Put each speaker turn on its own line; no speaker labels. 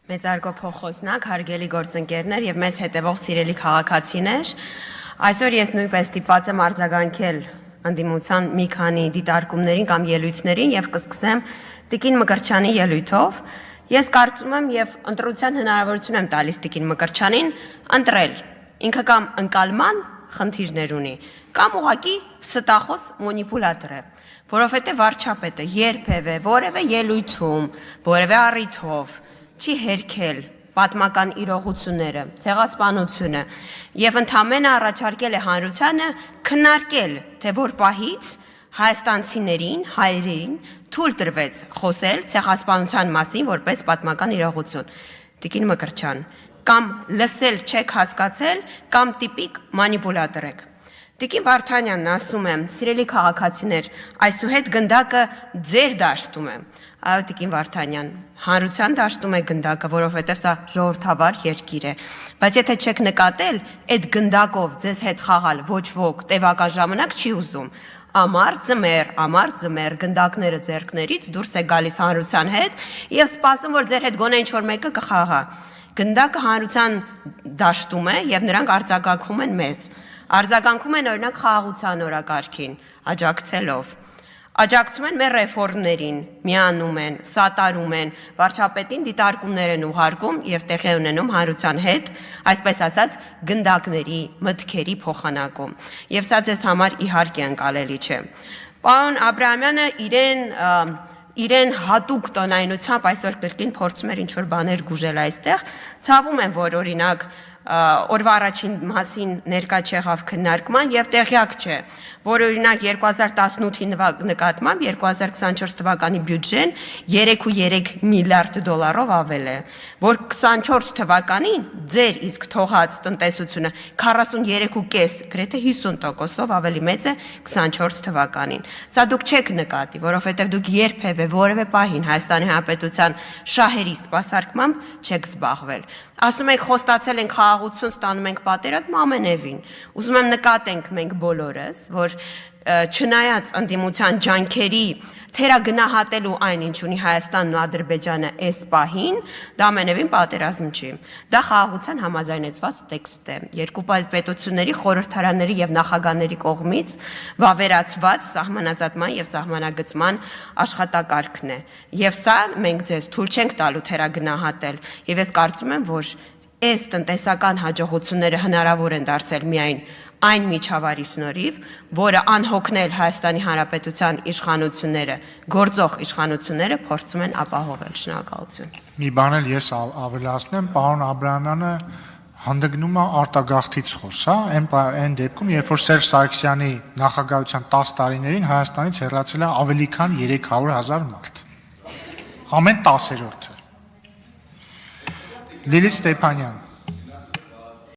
Մեծարգո փոխոսնակ, հարգելի գործընկերներ եւ մեզ հետևող սիրելի քաղաքացիներ, այսօր ես նույնպես ստիպված եմ արձագանքել ընդդիմության մի քանի դիտարկումներին կամ ելույթներին եւ կսկսեմ Տիկին Մկրտչյանի ելույթով։ Ես կարծում եմ եւ ընտրության հնարավորություն եմ տալիս Տիկին Մկրտչյանին ընտրել։ Ինքը կամ ընկալման խնդիրներ ունի, կամ ուղղակի ստախոս մանիպուլատոր է, որովհետեւ վարչապետը երբևէ որևէ ելույթում, որևէ առիթով չի հերքել պատմական իրողությունները, ցեղասպանությունը եւ ընդամենը առաջարկել է հանրությանը քննարկել, թե որ պահից հայաստանցիներին, հայերին թույլ տրվեց խոսել ցեղասպանության մասին որպես պատմական իրողություն։ Տիկին Մկրտչյան, կամ լսել չեք հասկացել, կամ տիպիկ մանիպուլատոր եք։ Տիկին Վարդանյանն ասում է, սիրելի քաղաքացիներ, այսուհետ գնդակը ձեր դաշտում է։ Այո, Տիկին Վարդանյան, հանրության դաշտում է գնդակը, որովհետև սա ժողովրդավար երկիր է։ Բայց եթե չեք նկատել, այդ գնդակով ձեզ հետ խաղալ ոչ ոք տևական ժամանակ չի ուզում։ Ամառ ձմեռ գնդակները ձեռքներից դուրս է գալիս հանրության հետ եւ սպասում, որ ձեր հետ գոնե ինչ-որ մեկը կխաղա։ Գնդակը հանրության դաշտում է եւ նրանք արձագանքում են մեզ։ Արձագանքում են օրինակ խաղաղության օրակարգին, աջակցում են մեր ռեֆորմներին, միանում են, սատարում են, վարչապետին դիտարկումներ են ուղարկում եւ տեղի ունենում հանրության հետ, այսպես ասած, գնդակների, մտքերի փոխանակում։ Եվ սա ձեզ համար իհարկե ընկալելի չէ։ Պարոն Աբրահամյանը իրեն հատուկ տնայնությամբ այսօր կրկին փորձում էր ինչ-որ բաներ գուժել այստեղ, ցավում եմ, որ օրինակ օրվա առաջին մասին ներկա չեղավ քննարկման եւ տեղյակ չէ, որ օրինակ 2018-ի նկատմամբ 2024 թվականի բյուջեն 3.3 միլիարդ դոլարով ավել է, որ 24 թվականին ձեր իսկ թողած տնտեսությունը 43.5, գրեթե 50%-ով ավելի մեծ է 24 թվականին։ Սա դուք չեք նկատի, որովհետեւ դուք երբևէ որևէ պահին Հայաստանի Հանրապետության շահերի սպասարկմամբ չեք զբաղվել։ Ասում եք խոստացել ենք խաղաղություն, ստանում ենք պատերազմ, ամենևին։ Ուզում եմ նկատենք մենք բոլորս, որ չնայած ընդդիմության ջանքերի թերագնահատելու այն, ինչ ունի Հայաստանն ու Ադրբեջանը այս պահին, դա ամենևին պատերազմ չի։ Դա խաղաղության համաձայնեցված տեքստ է։ Երկու պետությունների խորհրդարանների եւ նախագահների կողմից վավերացված սահմանազատման եւ սահմանագծման աշխատակարգն է։ Եվ սա մենք ձեզ թույլ չենք տալու թերագնահատել։ Եվ ես կարծում եմ, որ այս տնտեսական հաջողությունները հնարավոր են դարձել միայն այն միջավայրի շնորհիվ, որը անհոգնել Հայաստանի Հանրապետության իշխանությունները, գործող իշխանությունները փորձում են ապահովել։ Շնորհակալություն։
Մի բան էլ ես ավելացնեմ, պարոն Աբրահամյանը հանդգնում է արտագաղթից խոսա, այն դեպքում, երբ որ Սերժ Սարգսյանի նախագահության 10 տարիներին Հայաստանից հեռացել է ավելի քան 300,000 մարդ։ Ամեն 10-րդը։ Լիլիթ Ստեփանյան։